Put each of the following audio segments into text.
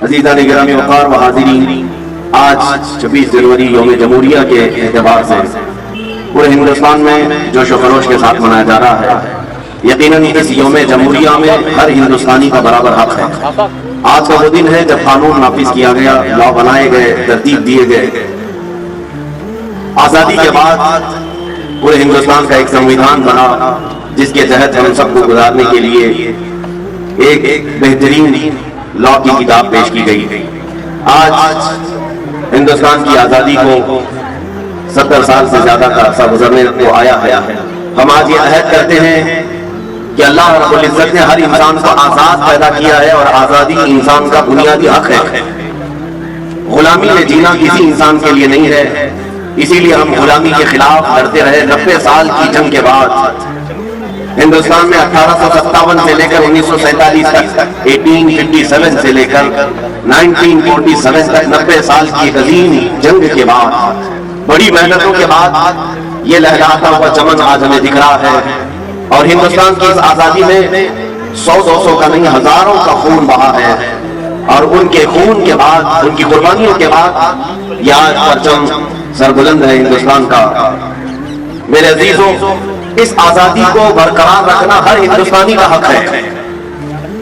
عزیزان گرامی وقار و حاضرین، آج 26 جنوری یوم جمہوریہ کے اعتبار سے پورے ہندوستان میں جوش و خروش کے ساتھ منایا جا رہا ہے۔ یقیناً اس یوم جمہوریہ میں ہر ہندوستانی کا برابر حق ہے۔ آج کا وہ دن ہے جب قانون نافذ کیا گیا، لا بنائے گئے، ترتیب دیے گئے۔ آزادی کے بعد پورے ہندوستان کا ایک سنویدھان بنا جس کے تحت ہم سب کو گزارنے کے لیے ایک بہترین لا کی کتاب پیش کی گئی۔ آج ہندوستان کی آزادی کو 70 سال سے زیادہ کا عرصہ گزرنے کو آیا ہے۔ ہم آج یہ عہد کرتے ہیں کہ اللہ رب العزت نے ہر انسان کو آزاد پیدا کیا ہے اور آزادی انسان کا بنیادی حق ہے۔ غلامی میں جینا کسی انسان کے لیے نہیں ہے، اسی لیے ہم غلامی کے خلاف لڑتے رہے۔ 90 سال کی جنگ کے بعد ہندوستان میں 1857 سے لے کر 1947 تک، 1857 سے لے کر 1947 تک 90 سال کی عظیم جنگ کے بعد، بڑی محنتوں کے بعد یہ لہراتا ہوا چمن آج ہمیں دکھ رہا ہے۔ اور ہندوستان کی اس آزادی میں 100-200 کا نہیں، ہزاروں کا خون بہا ہے، اور ان کے خون کے بعد، ان کی قربانیوں کے بعد یہ آج پرچم سربلند ہے ہندوستان کا۔ میرے عزیزوں، اس آزادی کو برقرار رکھنا ہر ہندوستانی کا حق ہے۔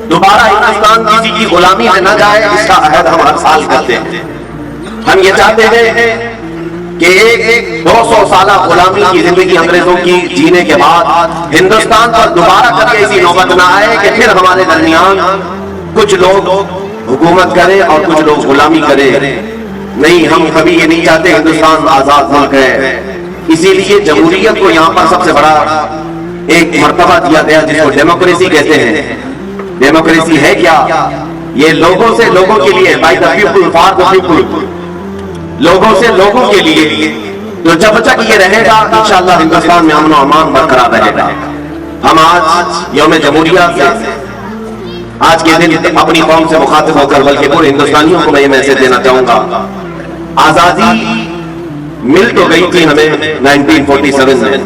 دوبارہ ہندوستان کسی کی غلامی میں نہ جائے، اس کا عہد ہم ہر سال کرتے ہیں۔ ہم یہ چاہتے ہیں کہ ایک 200 سالہ غلامی کی زندگی انگریزوں کی جینے کے بعد ہندوستان پر دوبارہ کبھی ایسی نوبت نہ آئے کہ پھر ہمارے درمیان کچھ لوگ حکومت کریں اور کچھ لوگ غلامی کریں۔ نہیں، ہم کبھی یہ نہیں چاہتے۔ ہندوستان آزاد ملک ہے، اسی لیے جمہوریت کو یہاں پر سب سے بڑا ایک مرتبہ دیا گیا جس کو ڈیموکریسی کہتے ہیں۔ ڈیموکریسی ہے کیا؟ یہ لوگوں سے لوگوں کے لیے، by the people for the people, لوگوں سے لوگوں کے لیے۔ تو جب تک یہ رہے گا انشاءاللہ ہندوستان میں امن و امان برقرار رہے گا۔ ہم آج یوم جمہوریہ سے، آج کے دن اپنی قوم سے مخاطب ہو کر بلکہ پورے ہندوستانیوں کو میں یہ میسج دینا چاہوں گا، آزادی مل تو گئی تھی ہمیں 1947 میں،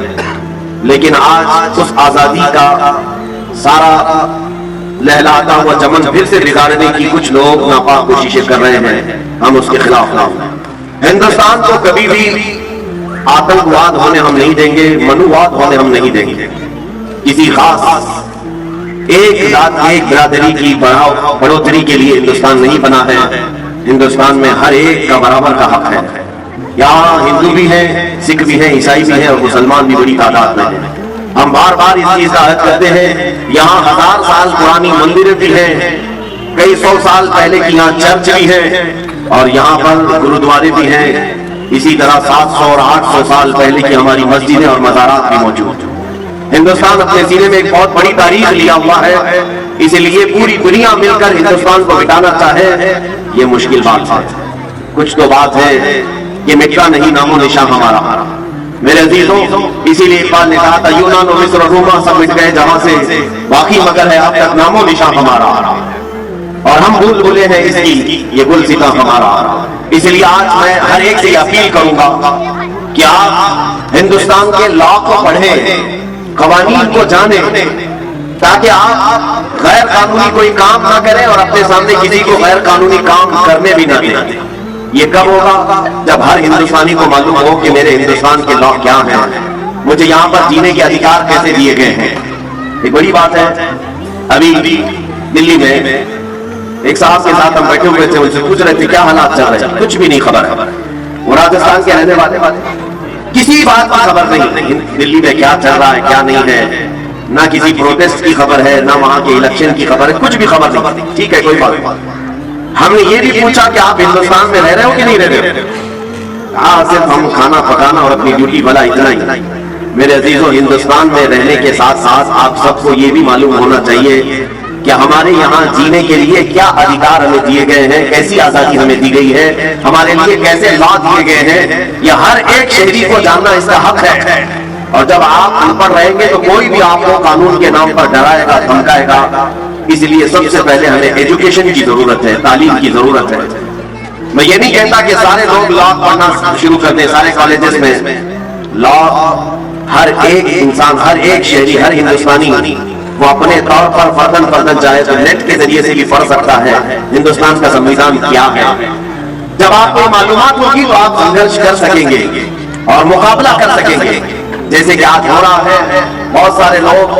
لیکن آج اس آزادی کا سارا لہلاتا ہوا چمن پھر سے بگاڑنے کی کچھ لوگ ناپاک کوششیں کر رہے ہیں۔ ہم اس کے خلاف ہیں۔ ہندوستان کو کبھی بھی آتنکواد ہونے ہم نہیں دیں گے، منوواد ہونے ہم نہیں دیں گے۔ کسی خاص ایک ذات، ایک برادری کی بڑھوتری کے لیے ہندوستان نہیں بنا ہے۔ ہندوستان میں ہر ایک کا برابر کا حق ہے۔ یہاں ہندو بھی ہیں، سکھ بھی ہیں، عیسائی بھی ہیں، اور مسلمان بھی بڑی تعداد میں ہیں۔ ہم بار بار اس چیز کا عہد کرتے ہیں۔ یہاں 1000 سال پرانی مندریں بھی ہیں، کئی 100 سال پہلے کی یہاں چرچ بھی ہیں، اور یہاں پر گرودوارے بھی ہیں۔ اسی طرح 700 اور 800 سال پہلے کی ہماری مسجدیں اور مزارات بھی موجود ہیں۔ ہندوستان اپنے سینے میں ایک بہت بڑی تاریخ لیا ہوا ہے، اس لیے پوری دنیا مل کر ہندوستان کو مٹانا چاہے یہ مشکل بات ہے۔ کچھ تو بات ہے، یہ مٹا نہیں نام و نشان ہمارا۔ میرے عزیزوں، اسی لیے اقبال نے کہا تھا یونان و مصر و روما سب مٹ گئے جہاں سے، باقی مگر ہے اب تک نام و نشان ہمارا، اور ہم بھول بھولے ہیں اس کی یہ گلستاں ہمارا۔ اس لیے آج میں ہر ایک سے اپیل کروں گا کہ آپ ہندوستان کے لا کو پڑھیں، قوانین کو جانیں، تاکہ آپ غیر قانونی کوئی کام نہ کریں اور اپنے سامنے کسی کو غیر قانونی کام کرنے بھی نہ دیں۔ یہ کب ہوگا؟ جب ہر ہندوستانی کو معلوم ہو کہ میرے ہندوستان کے لا کیا ہیں، مجھے یہاں پر جینے کے ادھیکار کیسے دیے گئے ہیں۔ ایک بڑی بات ہے، ابھی دلی میں ایک صاحب کے ساتھ ہم بیٹھے ہوئے تھے، ان سے پوچھ رہے تھے کیا حالات چل رہے ہیں، کچھ بھی نہیں خبر ہے۔ وہ راجستھان کے رہنے والے کسی بات کی خبر نہیں، دلی میں کیا چل رہا ہے کیا نہیں ہے، نہ کسی پروٹیسٹ کی خبر ہے، نہ وہاں کے الیکشن کی خبر ہے، کچھ بھی خبر نہیں۔ ٹھیک ہے، کوئی بات نہیں۔ ہم نے یہ بھی پوچھا کہ آپ ہندوستان میں رہ رہے ہو کہ نہیں رہ رہے ہو؟ ہاں، صرف ہم کھانا پکانا اور اپنی ڈیوٹی بھلا اتنا ہی۔ میرے عزیزوں، ہندوستان میں رہنے کے ساتھ ساتھ آپ سب کو یہ بھی معلوم ہونا چاہیے کہ ہمارے یہاں جینے کے لیے کیا ادھیکار ہمیں دیے گئے ہیں، کیسی آزادی ہمیں دی گئی ہے، ہمارے لیے کیسے لا دیے گئے ہیں، یہ ہر ایک شہری کو جاننا اس کا حق ہے۔ اور جب آپ ان پر رہیں گے تو کوئی بھی آپ کو قانون کے نام پر ڈرائے گا، دھمکائے گا۔ اس لیے سب سے پہلے ہمیں ایجوکیشن کی ضرورت ہے، تعلیم کی ضرورت ہے۔ میں یہ نہیں کہتا کہ سارے لوگ لا پڑھنا شروع کر دیں، سارے کالجز میں لا ہر ایک انسان، ہر ایک شہری، ہر ہندوستانی وہ اپنے طور پر فردن فردن چاہے تو نیٹ کے ذریعے سے بھی پڑھ سکتا ہے ہندوستان کا سنویدھان کیا ہے۔ جب آپ کو معلومات ہوگی تو آپ سنگھرش کر سکیں گے اور مقابلہ کر سکیں گے۔ جیسے کہ آج ہو رہا ہے، بہت سارے لوگ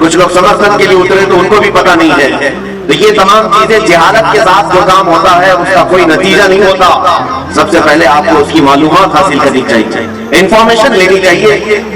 کچھ لوگ سمرتھن کے لیے اترے تو ان کو بھی پتہ نہیں ہے۔ تو یہ تمام چیزیں جہالت کے ساتھ جو کام ہوتا ہے اس کا کوئی نتیجہ نہیں ہوتا۔ سب سے پہلے آپ کو اس کی معلومات حاصل کرنی چاہیے، انفارمیشن لینی چاہیے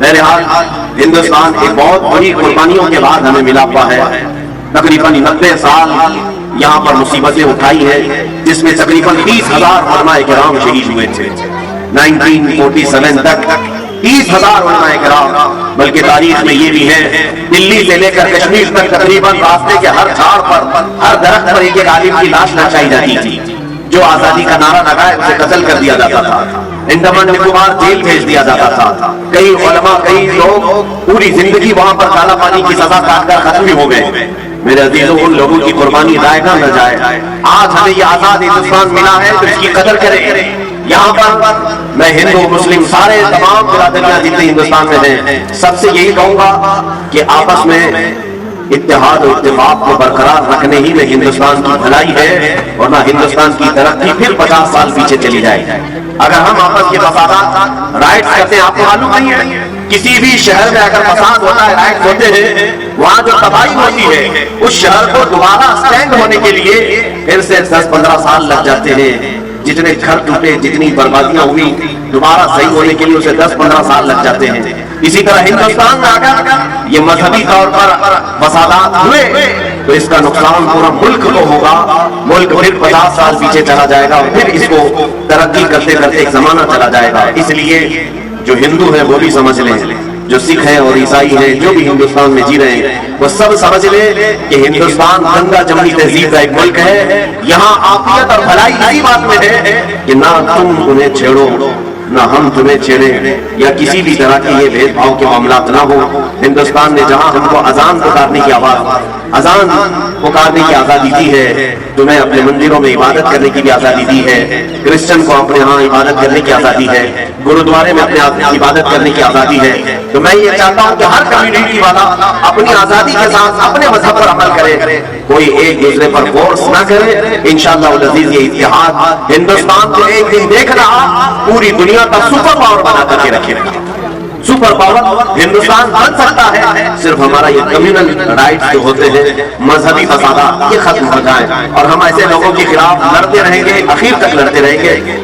بہرحال ہندوستان ایک بہت بڑی قربانیوں کے بعد ہمیں ملا ہوا ہے۔ تقریباً 90 سال یہاں پر مصیبتیں اٹھائی ہیں، جس میں تقریباً 30,000 علماء کرام شہید ہوئے تھے۔ 1947 تک 30,000 علماء کرام، بلکہ تاریخ میں یہ بھی ہے دلی سے لے کر کشمیر تک تقریباً راستے کے ہر جھاڑ پر، ہر درخت پر ایک عالم کی لاش لٹکائی جاتی تھی۔ جو آزادی کا نعرہ لگائے اسے قتل کر دیا جاتا تھا، انڈمان نکوبار جیل بھیج دیا جاتا تھا۔ کئی علماء، کئی لوگ پوری زندگی وہاں پر کالا پانی کی سزا کاٹ کر ختم بھی ہو گئے۔ میرے عزیزوں، ان لوگوں کی قربانی ضائع نہ جائے۔ آج ہمیں یہ آزاد ہندوستان ملا ہے تو اس کی قدر کریں۔ یہاں پر میں ہندو مسلم سارے تمام برادریاں جتنے ہندوستان میں ہیں سب سے یہی کہوں گا کہ آپس میں اتحاد و اتفاق کو برقرار رکھنے ہی میں ہندوستان کی بھلائی ہے، ورنہ ہندوستان کی ترقی پھر 50 سال پیچھے چلی جائے۔ اگر ہم آپس کے فسادات رائٹس کرتے ہیں، آپ کو معلوم نہیں ہے کسی بھی شہر میں اگر فساد ہوتا ہے، رائٹس ہوتے ہیں، وہاں جو تباہی ہوتی ہے اس شہر کو دوبارہ سٹینڈ ہونے کے لیے پھر سے 10-15 سال لگ جاتے ہیں۔ جتنے گھر ٹوٹے، جتنی بربادیاں ہوئی، دوبارہ صحیح ہونے کے لیے اسے 10-15 سال لگ جاتے ہیں۔ اسی طرح ہندوستان میں اگر یہ مذہبی طور پر فسادات ہوئے تو اس کا نقصان پورا ملک کو ہوگا۔ ملک پھر 50 سال پیچھے چلا جائے گا، پھر اس کو ترقی کرتے کرتے ایک زمانہ چلا جائے گا۔ اس لیے جو ہندو ہیں وہ بھی سمجھ لیں، جو سکھ ہیں اور عیسائی ہیں جو بھی ہندوستان میں جی رہے ہیں وہ سب سمجھ لیں کہ ہندوستان گنگا جمنی تہذیب کا ایک ملک ہے۔ یہاں عافیت اور بھلائی اسی بات میں ہے کہ نہ تم انہیں چھیڑو نہ ہم تمہیں چھیڑیں، یا کسی بھی طرح کے یہ بھید بھاؤ کے معاملات نہ ہو۔ ہندوستان نے جہاں ہم کو اذان پکارنے کی اذان پکارنے کی آزادی دی ہے، تمہیں اپنے مندروں میں عبادت کرنے کی بھی آزادی دی ہے، کرسچن کو اپنے ہاں عبادت کرنے کی آزادی ہے، گرودوارے میں اپنے عبادت کرنے کی آزادی ہے۔ تو میں یہ چاہتا ہوں کہ ہر کمیونٹی والا اپنی آزادی کے ساتھ اپنے مذہب پر عمل کرے، کوئی ایک دوسرے پر فورس نہ کرے۔ انشاءاللہ العزیز یہ اتحاد ہندوستان کو ایک دن دیکھنا پوری دنیا کا سپر پاور بنا کر کے رکھے گا۔ سپر پاور ہندوستان بن سکتا ہے صرف ہمارا یہ کمیونل رائٹس جو ہوتے ہیں، مذہبی فسادات یہ ختم ہو جائیں، اور ہم ایسے لوگوں کے خلاف لڑتے رہیں گے، اخیر تک لڑتے رہیں گے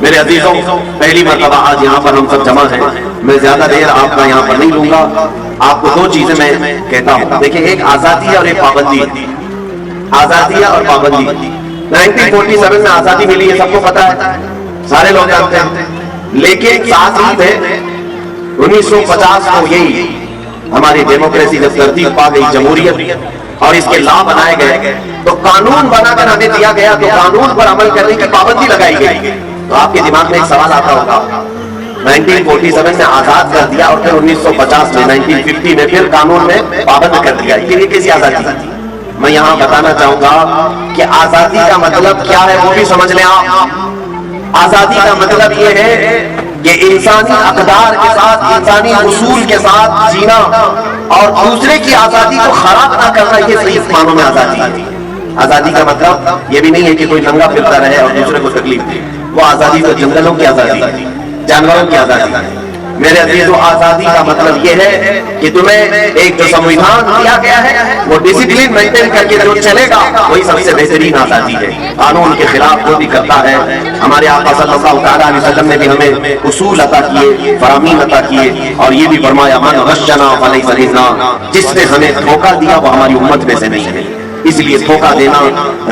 میرے عزیزوں، پہلی مرتبہ آج یہاں پر ہم سب جمع ہیں، میں زیادہ دیر آپ کا یہاں پر نہیں لوں گا۔ آپ کو 2 چیزیں میں کہتا ہوں، دیکھیں، ایک آزادی ہے اور ایک پابندی ہے۔ آزادی اور پابندی 1947 میں آزادی ملی ہے، سب کو پتا ہے، سارے لوگ جانتے ہیں، لیکن ساتھ ہی میں 1950 کو یہی ہماری ڈیموکریسی جب ترتیب پا گئی، جمہوریت اور اس کے لا بنائے گئے تو قانون بنا کر ہمیں دیا گیا، تو قانون پر عمل کرنے کی پابندی لگائی گئی۔ تو آپ کے دماغ میں ایک سوال آتا ہوگا، 1947 میں آزاد کر دیا اور پھر 1950 میں 1950 میں پھر قانون میں پابند کر دیا، یہ کیسی آزادی تھی؟ میں یہاں بتانا چاہوں گا کہ آزادی کا مطلب کیا ہے وہ بھی سمجھ لیں آپ۔ آزادی کا مطلب یہ ہے کہ انسانی اقدار کے ساتھ، انسانی اصول کے ساتھ جینا اور دوسرے کی آزادی کو خراب نہ کرنا، یہ صحیح معنوں میں آزادی ہے۔ آزادی کا مطلب یہ بھی نہیں ہے کہ کوئی ننگا پھرتا رہے اور دوسرے کو تکلیف دے، وہ آزادی تو جنگلوں کی آزادی ہے، جانوروں کی آزادی ہے۔ میرے عزیزو، آزادی کا مطلب یہ ہے کہ تمہیں ایک جو سنویدھان دیا گیا ہے وہ ڈسپلن مینٹین کر کے جو چلے گا وہی سب سے بہترین آزادی ہے۔ قانون کے خلاف جو بھی کرتا ہے، ہمارے آقا صلی اللہ علیہ وسلم نے بھی ہمیں اصول عطا کیے، فرامین عطا کیے، اور یہ بھی فرمایا من غشنا فلیس منا، جس نے ہمیں دھوکہ دیا وہ ہماری امت میں سے نہیں ہے۔ اس لیے دھوکہ دینا،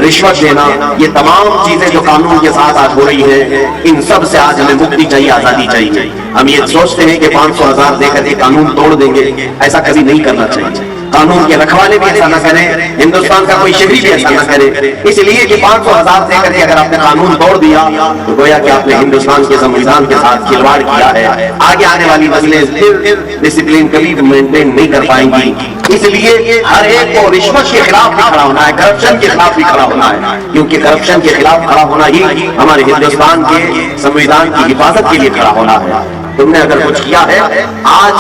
رشوت دینا، یہ تمام چیزیں جو قانون کے ساتھ آج ہو رہی ہیں، ان سب سے آج ہمیں مکتی چاہیے، آزادی چاہیے۔ ہم یہ سوچتے ہیں کہ 500,000 دے کر یہ قانون توڑ دیں گے، ایسا کبھی نہیں کرنا چاہیے۔ قانون کے رکھوالے بھی ایسا نہ کریں، ہندوستان کا کوئی شہری بھی ایسا نہ کرے، اس لیے کہ 500,000 دے کر کے اگر آپ نے قانون توڑ دیا تو گویا کہ آپ نے ہندوستان کے سنویدھان کے ساتھ کھلواڑ کیا ہے۔ آگے آنے والی نسلیں پھر ڈسپلن کبھی مینٹین نہیں کر پائیں گی۔ اس لیے ہر ایک کو رشوت کے خلاف بھی کھڑا ہونا ہے، کرپشن کے خلاف بھی کھڑا ہونا ہے، کیونکہ کرپشن کے خلاف کھڑا ہونا ہی ہمارے ہندوستان کے سنویدھان کی حفاظت کے لیے کھڑا ہونا ہے۔ تم نے اگر کچھ کیا ہے، آج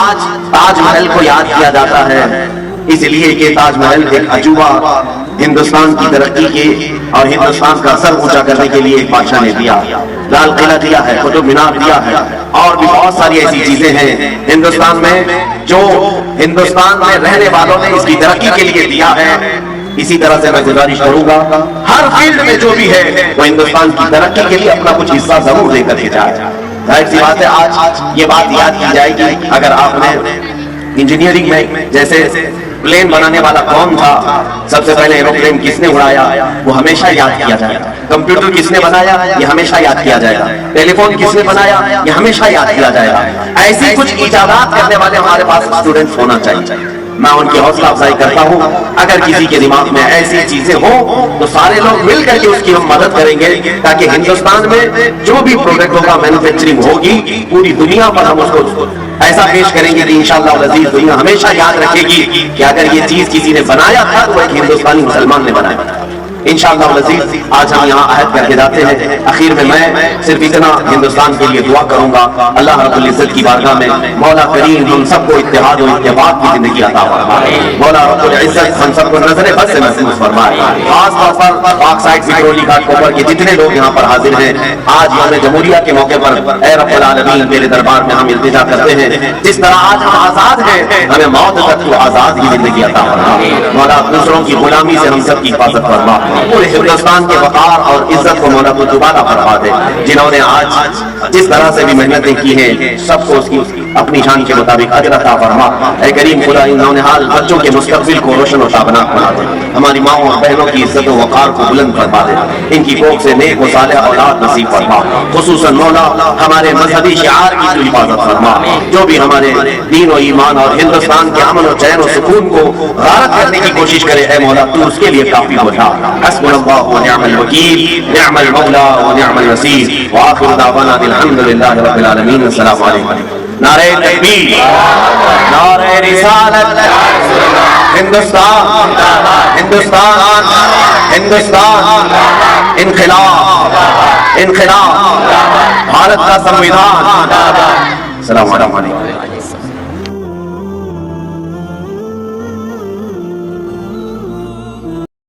تاج محل کو یاد کیا جاتا ہے اس لیے کہ تاج محل ایک عجوبہ ہندوستان کی ترقی کے اور ہندوستان کا سر اونچا کرنے کے لیے ایک بادشاہ نے دیا، لال قلعہ دیا ہے، قطب مینار دیا ہے، اور بھی بہت ساری ایسی چیزیں ہیں ہندوستان میں جو ہندوستان میں رہنے والوں نے اس کی ترقی کے لیے دیا ہے۔ اسی طرح سے میں گزارش کروں گا ہر فیلڈ میں جو بھی ہے وہ ہندوستان کی ترقی کے لیے اپنا کچھ حصہ ضرور دے کر کے جائے۔ ظاہر سی بات ہے آج یہ بات یاد کی جائے گی، اگر آپ نے انجینئرنگ میں جیسے پلین بنانے والا کون تھا، سب سے پہلے ایروپلین کس نے اڑایا، وہ ہمیشہ یاد کیا جائے گا۔ کمپیوٹر کس نے بنایا، یہ ہمیشہ یاد کیا جائے گا۔ ٹیلی فون کس نے بنایا، یہ ہمیشہ یاد کیا جائے گا۔ ایسی کچھ ایجادات کرنے والے ہمارے پاس اسٹوڈنٹس ہونا چاہیے۔ میں ان کی حوصلہ افزائی کرتا ہوں، اگر کسی کے دماغ میں ایسی چیزیں ہوں تو سارے لوگ مل کر کے اس کی ہم مدد کریں گے، تاکہ ہندوستان میں جو بھی پروڈکٹ ہوگا، مینوفیکچرنگ ہوگی، پوری دنیا پر ہم اس کو ایسا پیش کریں گے کہ انشاءاللہ العزیز دنیا ہمیشہ یاد رکھے گی کہ اگر یہ چیز کسی نے بنایا تھا تو ایک ہندوستانی مسلمان نے بنایا۔ انشاءاللہ العزیز آج ہم یہاں عہد کر کے جاتے ہیں، اخیر میں صرف اتنا ہندوستان کے لیے دعا کروں گا، اللہ رب العزت کی بارگاہ میں مولا کریم ہم سب کو اتحاد و اتفاق کی زندگی عطا فرمائے۔ مولا رب العزت ہم سب کو نظر بد سے محفوظ فرمائے۔ خاص طور پر پاک سائٹ پٹرولی گھاٹ کوپر کے جتنے لوگ یہاں پر حاضر ہیں، آج یوم جمہوریہ کے موقع پر اے رب العالمین تیرے دربار میں ہم التجا کرتے ہیں، جس طرح آج ہم آزاد ہیں، ہمیں موت تک تو آزاد کی زندگی عطا فرما۔ مولا دوسروں کی غلامی سے ہم سب کی حفاظت فرما، پورے ہندوستان کے وقار اور عزت کو مولا تو دوبارہ فرما دے۔ جنہوں نے آج جس طرح سے بھی محنتیں کی ہیں، سب کو اس کی اپنی شان کے مطابق اجر عطا فرما۔ اے کریم خدا ان نونہال بچوں کے مستقبل کو روشن و تابناک بنا دے، ہماری ماؤں اور بہنوں کی عزت و وقار کو بلند فرما دے، ان کی کوکھ سے نیک و صالح اولاد نصیب فرما۔ خصوصاً مولا ہمارے مذہبی شعار کی تو حفاظت فرما، جو بھی ہمارے دین و ایمان اور ہندوستان کے امن و چین و سکون کو غارت کرنے کی کوشش کرے، اے مولا تو اس کے لیے کافی ہو جا۔ حسبنا اللہ ونعم الوکیل، نعم المولا ونعم النصیر، وآخر دعوانا الحمد للہ رب العالمین۔ السلام علیکم۔ نعرہ تکبیر، نعرہ رسالت، ہندوستان ہندوستان ہندوستان، انقلاب انقلاب، بھارت کا سنویدھان۔ السلام علیکم۔